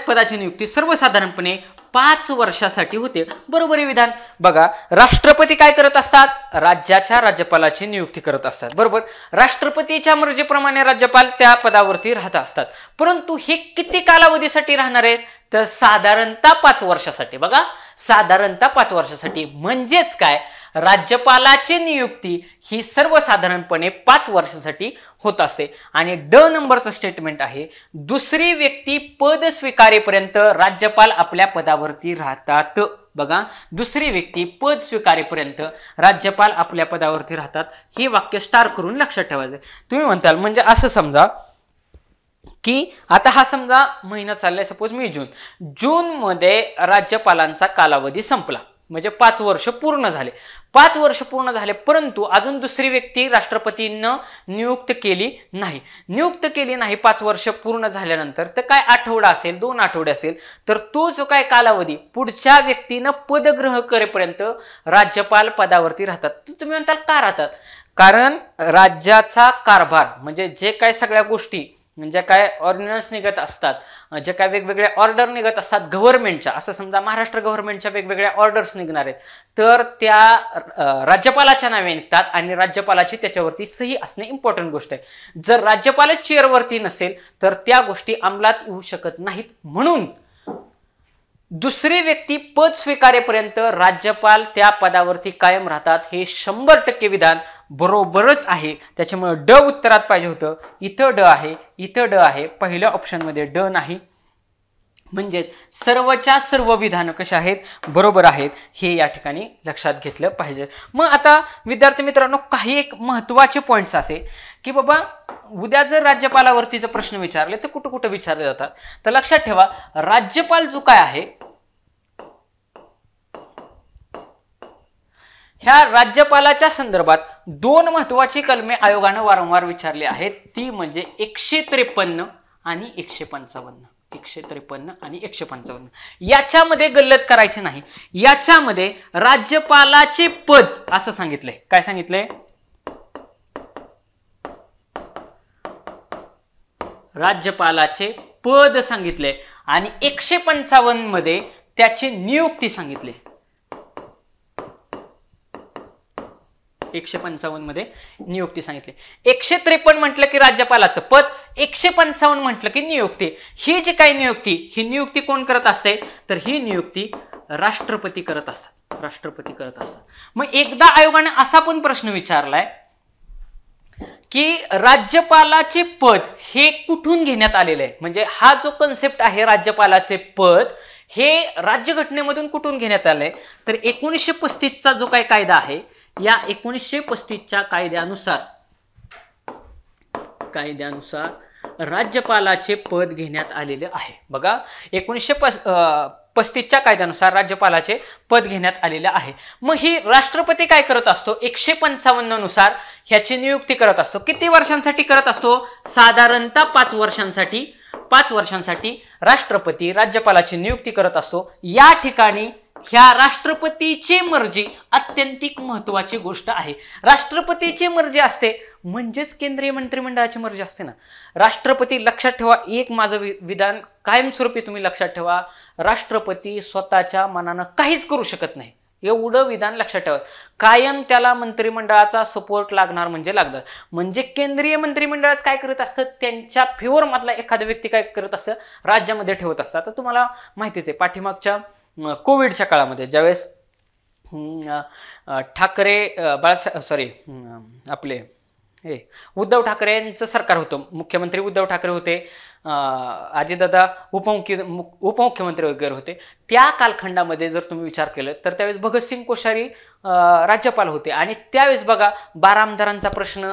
पदाची नियुक्ती सर्वसाधारणपणे 5 वर्षासाठी होते. बरोबर आहे विधान. बघा, राष्ट्रपती काय करत असतात? राज्याच्या राज्यपालाची नियुक्ती करत असतात. बरोबर. राष्ट्रपतीच्या मर्जीप्रमाणे राज्यपाल त्या पदावरती राहत असतात. परंतु हे किती कालावधीसाठी राहणार आहेत? तर साधारणतः 5 वर्षासाठी. बघा, साधारणतः 5 वर्षासाठी. म्हणजेच काय, राज्यपालाची नियुक्ती ही सर्वसाधारणपणे 5 वर्षासाठी होत असते. आणि ड नंबरचं स्टेटमेंट आहे, दुसरी व्यक्ती पद स्वीकारेपर्यंत राज्यपाल आपल्या पदावरती राहतात. बघा, दुसरी व्यक्ती पद स्वीकारेपर्यंत राज्यपाल आपल्या पदावरती राहतात. हे वाक्य स्टार करून लक्षात ठेवायचं. तुम्ही म्हणताल म्हणजे असं समजा की आता हा समजा महिना चाललाय, सपोज मी जून मध्ये राज्यपालांचा कालावधी संपला, म्हणजे 5 वर्ष पूर्ण झाले. 5 वर्ष पूर्ण झाले, परंतु अजून दुसरी व्यक्ती राष्ट्रपतींना नियुक्त केली नाही 5 वर्ष पूर्ण झाल्यानंतर. तर काय आठवडा असेल, 2 आठवडे असेल, तर तो जो काय कालावधी पुढच्या व्यक्तीनं पदग्रहण करेपर्यंत राज्यपाल पदावरती राहतात. तुम्ही म्हणताल का राहतात? कारण राज्याचा कारभार म्हणजे जे काय सगळ्या गोष्टी, म्हणजे काय ऑर्डिनन्स निघत असतात, जे काय वेगवेगळ्या ऑर्डर निघत असतात गव्हर्नमेंटच्या, असं समजा महाराष्ट्र गव्हर्नमेंटच्या वेगवेगळ्या ऑर्डर्स निघणार आहेत, तर त्या राज्यपालाच्या नावे निघतात आणि राज्यपालाची त्याच्यावरती सही असणे इम्पॉर्टंट गोष्ट आहे. जर राज्यपालच चेअरवरती नसेल तर त्या गोष्टी अंमलात येऊ शकत नाहीत. म्हणून दुसरी व्यक्ती पद स्वीकारेपर्यंत राज्यपाल त्या पदावरती कायम राहतात. हे 100% विधान बरोबरच आहे. त्याच्यामुळे ड उत्तरात पाहिजे होतं. इथं ड आहे, इथं ड आहे, पहिल्या ऑप्शनमध्ये ड नाही. म्हणजे सर्वच्या सर्व विधानं कशा आहेत? बरोबर आहेत. हे या ठिकाणी लक्षात घेतलं पाहिजे. मग आता विद्यार्थी मित्रांनो, काही एक महत्वाचे पॉइंट्स असे की बाबा उद्या जर राज्यपालावरतीचे प्रश्न विचारले तर कुठं कुठं विचारले जातात. तर लक्षात ठेवा, राज्यपाल जो काय आहे, ह्या राज्यपालाच्या संदर्भात 2 महत्वाची कलमे आयोगानं वारंवार विचारली आहेत. ती म्हणजे 153 आणि 155. 153 आणि 155. याच्यामध्ये गल्लत करायची नाही. याच्यामध्ये राज्यपालाचे पद असं सांगितलंय. काय सांगितलंय? राज्यपालाचे पद सांगितले आणि 155 मध्ये त्याची नियुक्ती सांगितली. 155 मध्ये नियुक्ती सांगितली. 153 म्हटलं की राज्यपालाचं पद, 155 म्हटलं की नियुक्ती. ही जी काही नियुक्ती, ही नियुक्ती कोण करत असते? तर ही नियुक्ती राष्ट्रपती करत असतात. राष्ट्रपती करत असतात. मग एकदा आयोगाने असा पण प्रश्न विचारलाय की राज्यपालाचे पद हे कुठून घेण्यात आलेलं आहे? म्हणजे हा जो कन्सेप्ट आहे राज्यपालाचे पद, हे राज्यघटनेमधून कुठून घेण्यात आलंय? तर 1935 चा जो काही कायदा आहे, या 1935च्या कायद्यानुसार राज्यपालाचे पद घेण्यात आलेले आहे. बघा, 1935च्या कायद्यानुसार राज्यपालाचे पद घेण्यात आलेले आहे. मग ही राष्ट्रपती काय करत असतो? 155 नुसार ह्याची नियुक्ती करत असतो. किती वर्षांसाठी करत असतो? साधारणतः 5 वर्षांसाठी. 5 वर्षांसाठी राष्ट्रपती राज्यपालाची नियुक्ती करत असतो. या ठिकाणी ह्या राष्ट्रपतीची मर्जी अत्यंतिक महत्वाची गोष्ट आहे. राष्ट्रपतीची मर्जी असते म्हणजेच केंद्रीय मंत्रिमंडळाची मर्जी असते ना. राष्ट्रपती, लक्षात ठेवा, एक माझं विधान कायमस्वरूपी तुम्ही लक्षात ठेवा, राष्ट्रपती स्वतःच्या मनानं काहीच करू शकत नाही. एवढं विधान लक्षात ठेवा. कायम त्याला मंत्रिमंडळाचा सपोर्ट लागणार म्हणजे लागणार. म्हणजे केंद्रीय मंत्रिमंडळच काय करत असतं? त्यांच्या फेवर मधला एखादा व्यक्ती काय करत असतं? राज्यामध्ये ठेवत असतं. आता तुम्हाला माहितीच आहे, पाठीमागच्या कोविडच्या काळामध्ये ज्यावेळेस ठाकरे आपले उद्धव ठाकरे यांचं सरकार होतं, मुख्यमंत्री उद्धव ठाकरे होते, अजितदादा उपमुख्यमंत्री वगैरे होते, त्या कालखंडामध्ये जर तुम्ही विचार केलं तर त्यावेळेस भगतसिंग कोश्यारी राज्यपाल होते आणि त्यावेळेस बघा 12 आमदारांचा प्रश्न,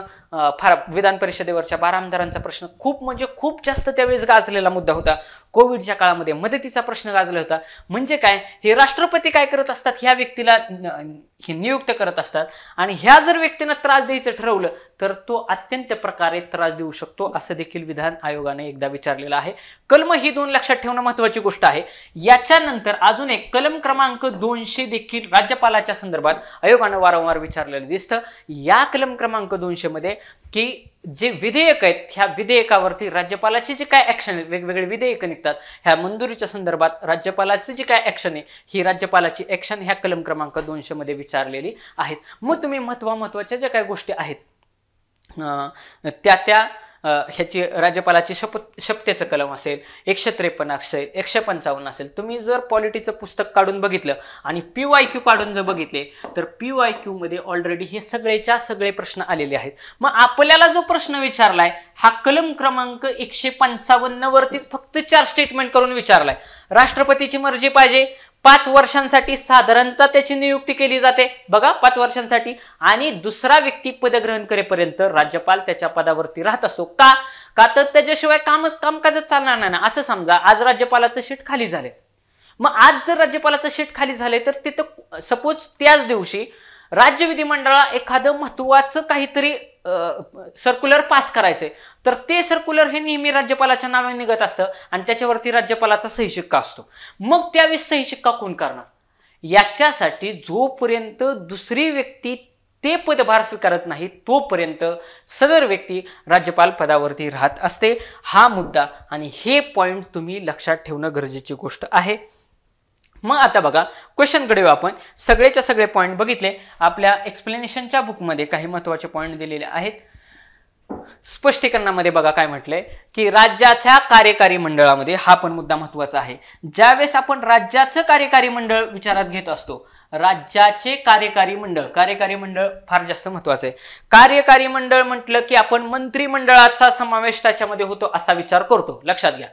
फार विधान परिषदेवरच्या 12 आमदारांचा प्रश्न खूप म्हणजे खूप जास्त त्यावेळेस गाजलेला मुद्दा होता. कोविडच्या काळामध्ये मदतीचा प्रश्न गाजला होता. म्हणजे काय, हे राष्ट्रपती काय करत असतात, ह्या व्यक्तीला हे नियुक्त करत असतात आणि ह्या जर व्यक्तींना त्रास द्यायचं ठरवलं तर तो अत्यंत प्रकारे त्रास देऊ शकतो, असं देखील विधान आयोगाने एकदा विचारलेलं आहे. कलम ही 2 लक्षात ठेवणं महत्वाची गोष्ट आहे. याच्यानंतर अजून एक कलम क्रमांक 200 देखील राज्यपालाच्या संदर्भात आयोगानं वारंवार विचारलेलं दिसतं. या कलम क्रमांक 200 मध्ये की जे विधेयक आहेत, ह्या विधेयकावरती राज्यपालाची जी काय ऍक्शन आहे, वेगवेगळे विधेयक निघतात, ह्या मंजुरीच्या संदर्भात राज्यपालाची जी काय ऍक्शन आहे, ही राज्यपालाची ऍक्शन ह्या कलम क्रमांक 200 मध्ये विचारलेली आहेत. मग तुम्ही महत्वाच्या ज्या काही गोष्टी आहेत त्या ह्याची राज्यपालाची शपथेचं कलम असेल, 153 असेल, 155 असेल. तुम्ही जर पॉलिटीचं पुस्तक काढून बघितलं आणि PYQ काढून जर बघितले तर PYQ मध्ये ऑलरेडी हे सगळेच्या सगळे प्रश्न आलेले आहेत. मग आपल्याला जो प्रश्न विचारलाय हा कलम क्रमांक 155 वरतीच फक्त 4 स्टेटमेंट करून विचारलाय. राष्ट्रपतीची मर्जी पाहिजे, 5 वर्षांसाठी साधारणतः त्याची नियुक्ती केली जाते बघा, 5 वर्षांसाठी, आणि दुसरा व्यक्ती पदग्रहण करेपर्यंत राज्यपाल त्याच्या पदावरती राहत असतो. का तर त्याच्याशिवाय कामकाजच चालणार नाही ना. असं समजा आज राज्यपालाचं शीट खाली झाले, मग आज जर राज्यपालाचं शीट खाली झाले तर तिथं सपोज त्याच दिवशी राज्य विधिमंडळाला एखादं महत्वाचं काहीतरी सर्क्युलर पास करायचंय तर ते सर्क्युलर हे नेहमी राज्यपालाच्या नावाने निघत असतं आणि त्याच्यावरती राज्यपालाचा सही शिक्का असतो. मग त्यावेळेस सही शिक्का कोण करणार? याच्यासाठी जोपर्यंत दुसरी व्यक्ती ते पदभार स्वीकारत नाही तोपर्यंत सदर व्यक्ती राज्यपाल पदावरती राहत असते. हा मुद्दा आणि हे पॉइंट तुम्ही लक्षात ठेवणं गरजेची गोष्ट आहे. मग आता बघा क्वेश्चनकडे आपण सगळेच्या सगळे पॉइंट बघितले. आपल्या एक्सप्लेनेशनच्या बुकमध्ये काही महत्त्वाचे पॉइंट दिलेले आहेत. स्पष्टीकरणामध्ये बघा काय म्हटलंय की राज्याच्या कार्यकारी मंडळामध्ये, हा पण मुद्दा महत्वाचा आहे. ज्यावेळेस आपण राज्याचं कार्यकारी मंडळ विचारात घेत असतो, राज्याचे कार्यकारी मंडळ फार जास्त महत्वाचं आहे. कार्यकारी मंडळ म्हटलं की आपण मंत्रिमंडळाचा समावेश त्याच्यामध्ये होतो असा विचार करतो, लक्षात घ्या.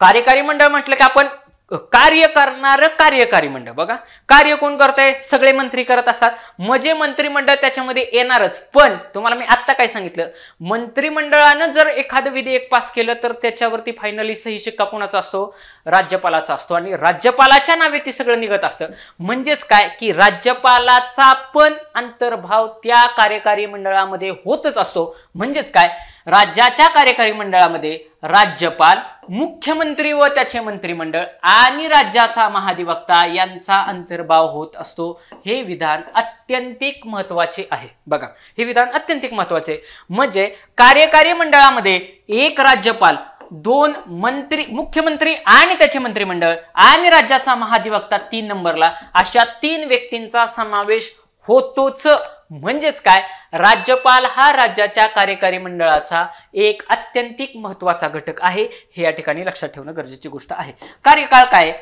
कार्यकारी मंडळ म्हटलं की आपण कार्य करणार कार्यकारी मंडळ. बघा कार्य कोण करतंय? सगळे मंत्री करत असतात, म्हणजे मंत्रिमंडळ त्याच्यामध्ये येणारच. पण तुम्हाला मी आत्ता काय सांगितलं, मंत्रिमंडळानं जर एखादं विधेयक पास केलं तर त्याच्यावरती फायनली सही शिक्का कोणाचा असतो? राज्यपालाचा असतो आणि राज्यपालाच्या नावे ते सगळं निघत असतं. म्हणजेच काय की राज्यपालाचा पण अंतर्भाव त्या कार्यकारी मंडळामध्ये होतच असतो. म्हणजेच काय, राज्याच्या कार्यकारी मंडळामध्ये राज्यपाल, मुख्यमंत्री व त्याचे मंत्रिमंडळ आणि राज्याचा महाधिवक्ता यांचा अंतर्भाव होत असतो. हे विधान अत्यंतिक महत्वाचे आहे. बघा हे विधान अत्यंतिक महत्वाचे आहे. म्हणजे कार्यकारी मंडळामध्ये एक राज्यपाल, 2 मंत्री, मुख्यमंत्री आणि त्याचे मंत्रिमंडळ आणि राज्याचा महाधिवक्ता 3 नंबरला, अशा 3 व्यक्तींचा समावेश होतोच. म्हणजेच काय, राज्यपाल हा राज्याच्या कार्यकारी मंडळाचा एक अत्यंतिक महत्वाचा घटक आहे. हे या ठिकाणी लक्षात ठेवणं गरजेची गोष्ट आहे. कार्यकाळ काय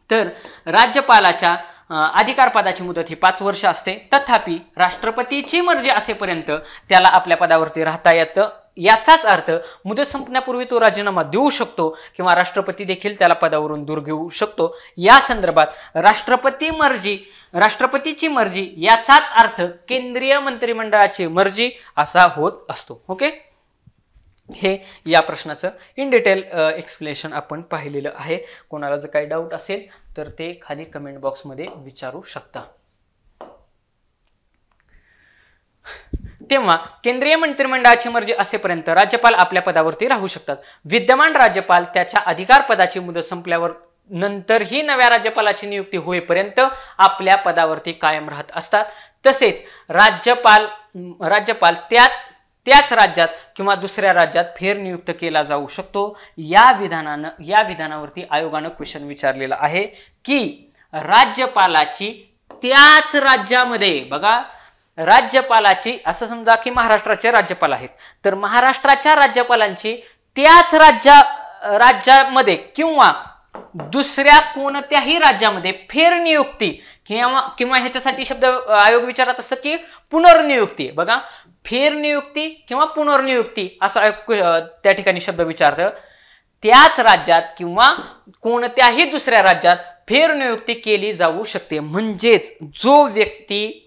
तर राज्यपालाच्या अधिकार पदाची मुदत ही 5 वर्ष असते. तथापि राष्ट्रपतीची मर्जी असेपर्यंत त्याला आपल्या पदावरती राहता येतं. याचाच अर्थ मुदत संपण्यापूर्वी तो राजीनामा देऊ शकतो किंवा राष्ट्रपती देखील त्याला पदावरून दूर घेऊ शकतो. या संदर्भात राष्ट्रपतीची मर्जी याचाच अर्थ केंद्रीय मंत्रिमंडळाची मर्जी असा होत असतो. ओके, हे या प्रश्नाचं इन डिटेल एक्सप्लेनेशन आपण पाहिलेलं आहे. कोणाला जर काही डाऊट असेल तर ते खाली कमेंट बॉक्समध्ये विचारू शकता. तेव्हा केंद्रीय मंत्रिमंडळाची मर्जी असेपर्यंत राज्यपाल आपल्या पदावरती राहू शकतात. विद्यमान राज्यपाल त्याच्या अधिकार पदाची मुदत संपल्यावर नंतरही नव्या राज्यपालाची नियुक्ती होईपर्यंत आपल्या पदावरती कायम राहत असतात. तसेच राज्यपाल त्याच राज्यात किंवा दुसऱ्या राज्यात फेरनियुक्त केला जाऊ शकतो. या विधानावरती आयोगानं क्वेश्चन विचारलेला आहे की राज्यपालाची त्याच राज्यामध्ये, बघा राज्यपालाची, असं समजा की महाराष्ट्राचे राज्यपाल आहेत तर महाराष्ट्राच्या राज्यपालांची त्याच राज्यामध्ये किंवा दुसऱ्या कोणत्याही राज्यामध्ये फेरनियुक्ती किंवा ह्याच्यासाठी शब्द आयोग विचारत असतं की पुनर्नियुक्ती. बघा, फेरनियुक्ती किंवा पुनर्नियुक्ती असा आयोग त्या ठिकाणी शब्द विचारतं. त्याच राज्यात किंवा कोणत्याही दुसऱ्या राज्यात फेरनियुक्ती केली जाऊ शकते. म्हणजेच जो व्यक्ती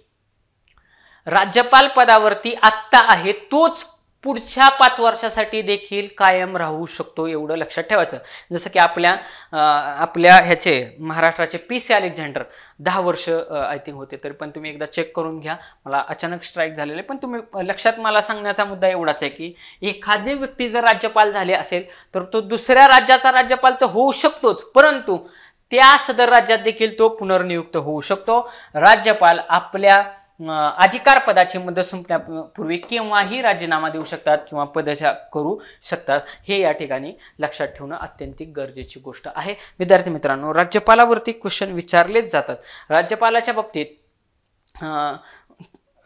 राज्यपाल पदावरती आत्ता आहे तोच पुढच्या 5 वर्षासाठी देखील कायम राहू शकतो, एवढं लक्षात ठेवायचं. जसं की आपल्या ह्याचे महाराष्ट्राचे PC अलेक्झांडर 10 वर्ष आय थिंक होते. तरी पण तुम्ही एकदा चेक करून घ्या, मला अचानक स्ट्राईक झालेले. पण तुम्ही लक्षात, मला सांगण्याचा मुद्दा एवढाच आहे की एखादी व्यक्ती जर राज्यपाल झाले असेल तर तो दुसऱ्या राज्याचा राज्यपाल तर होऊ शकतोच, परंतु त्या सदर राज्यात देखील तो पुनर्नियुक्त होऊ शकतो. राज्यपाल आपल्या अधिकार पदाची मुदत संपण्यापूर्वी केव्हाही राजीनामा देऊ शकतात किंवा पदत्याग करू शकतात. हे या ठिकाणी लक्षात ठेवणं अत्यंत गरजेची गोष्ट आहे. विद्यार्थी मित्रांनो, राज्यपालावरती क्वेश्चन विचारलेच जातात. राज्यपालाच्या बाबतीत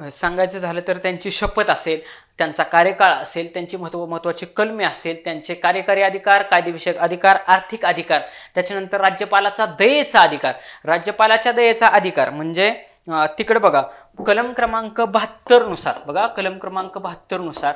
सांगायचं झालं तर त्यांची शपथ असेल, त्यांचा कार्यकाळ असेल, त्यांची महत्त्वाची कलमे असेल, त्यांचे कार्यकारी अधिकार, कायदेविषयक अधिकार, आर्थिक अधिकार, त्याच्यानंतर राज्यपालाचा दयेचा अधिकार. राज्यपालाच्या दयेचा अधिकार म्हणजे तिकडे बघा कलम क्रमांक 72 नुसार, बघा कलम क्रमांक 72 नुसार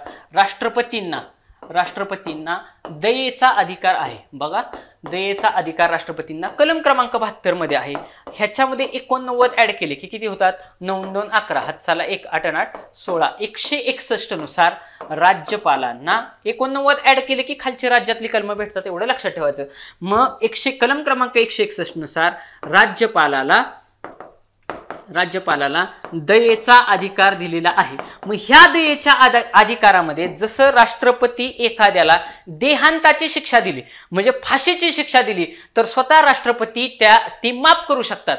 राष्ट्रपतींना दयेचा अधिकार आहे. बघा, दयेचा अधिकार राष्ट्रपतींना कलम क्रमांक 72 मध्ये आहे. ह्याच्यामध्ये 89 ऍड केले की किती होतात? 9 2 11, हातचाला 1 8 8 16, 161 नुसार राज्यपालांना 89 ऍड केले की खालची राज्यातली कलम भेटतात, एवढं लक्षात ठेवायचं. मग कलम क्रमांक 161 नुसार राज्यपालाला दयेचा अधिकार दिलेला आहे. मग ह्या दयेच्या अधिकारामध्ये जसं राष्ट्रपती एखाद्याला देहांताची शिक्षा दिली म्हणजे फाशीची शिक्षा दिली तर स्वतः राष्ट्रपती ती माफ करू शकतात.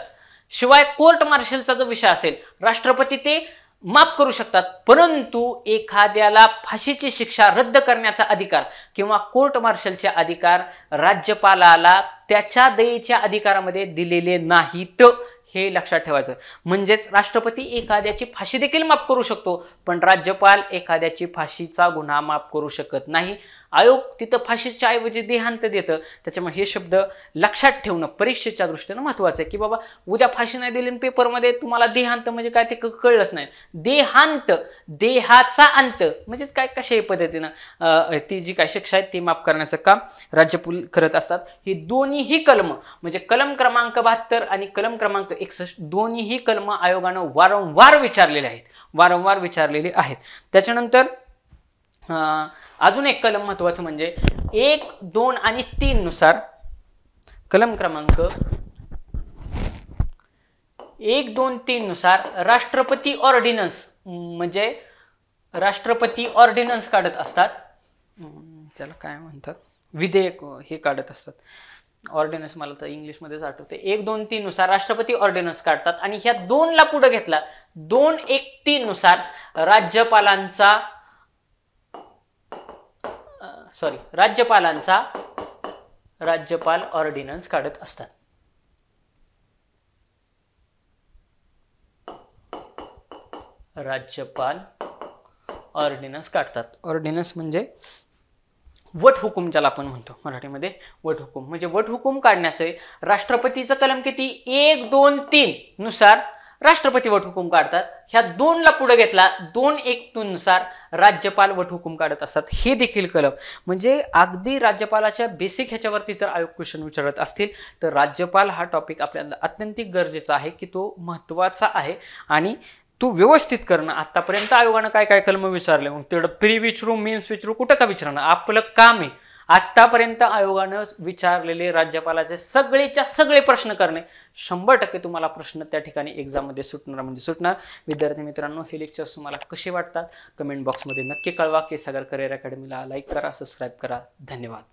शिवाय कोर्ट मार्शलचा जो विषय असेल राष्ट्रपती ते माफ करू शकतात, परंतु एखाद्याला फाशीची शिक्षा रद्द करण्याचा अधिकार किंवा कोर्ट मार्शलचे अधिकार राज्यपालाला त्याच्या दयेच्या अधिकारामध्ये दिलेले नाहीत, हे लक्षात ठेवायचं. म्हणजेच राष्ट्रपती एखाद्याची फाशी देखील माफ करू शकतो, पण राज्यपाल एखाद्याची फाशीचा गुन्हा माफ करू शकत नाही. आयोग तिथं फाशीच्या ऐवजी देहांत देतं. त्याच्यामुळे हे शब्द लक्षात ठेवणं परीक्षेच्या दृष्टीनं महत्वाचं आहे की बाबा उद्या फाशी नाही दिली पेपरमध्ये तुम्हाला देहांत म्हणजे काय ते कळलंच नाही. देहांत, देहाचा अंत म्हणजेच काय, कशाही पद्धतीनं ती जी काय शिक्षा आहे ती माफ करण्याचं काम राज्यपाल करत असतात. ही दोन्हीही कलम म्हणजे कलम क्रमांक 72 आणि कलम क्रमांक 61 दोन्हीही कलम आयोगानं वारंवार विचारलेली आहेत. त्याच्यानंतर अजून एक कलम महत्वाचं म्हणजे 1 2 आणि 3 नुसार कलम क्रमांक 1 2 3 नुसार राष्ट्रपती ऑर्डिनन्स म्हणजे राष्ट्रपती ऑर्डिनन्स काढत असतात. त्याला काय म्हणतात, विधेयक हे काढत असतात. ऑर्डिनन्स मला तर इंग्लिशमध्येच आठवते. 1 2 3 नुसार राष्ट्रपती ऑर्डिनन्स काढतात आणि ह्या 2 ला पुढे घेतला 2 1 3 नुसार राज्यपाल ऑर्डिनन्स काढत असतात. राज्यपाल ऑर्डिनन्स काढतात. ऑर्डिनन्स म्हणजे वटहुकूम ज्याला आपण म्हणतो मराठीमध्ये, वटहुकूम म्हणजे वटहुकूम काढण्याचे राष्ट्रपतीचं कलम किती 1 2 3 नुसार राष्ट्रपती वटहुकूम काढतात. ह्या 2 ला पुढे घेतला 2 1 2 नुसार राज्यपाल वटहुकूम काढत असतात. हे देखील कलम म्हणजे अगदी राज्यपालाच्या बेसिक ह्याच्यावरती जर आयोग क्वेश्चन विचारत असतील तर राज्यपाल हा टॉपिक आपल्याला अत्यंत गरजेचा आहे की तो महत्त्वाचा आहे आणि तो व्यवस्थित करणं. आतापर्यंत आयोगानं काय काय कलम विचारले, मग तेवढं प्री विचारू मेन्स विचारू कुठं का विचारणं, आपलं काम आहे. आतापर्यंत आयोगानं विचारलेले राज्यपालाचे सगळेच्या सगळे प्रश्न करणे, 100% तुम्हाला प्रश्न त्या ठिकाणी एक्झाममध्ये सुटणार म्हणजे सुटणार. विद्यार्थी मित्रांनो, हे लेक्चर्स तुम्हाला कसे वाटतात कमेंट बॉक्समध्ये नक्की कळवा. केसागर करिअर अकॅडमीला लाईक करा, सबस्क्राईब करा. धन्यवाद.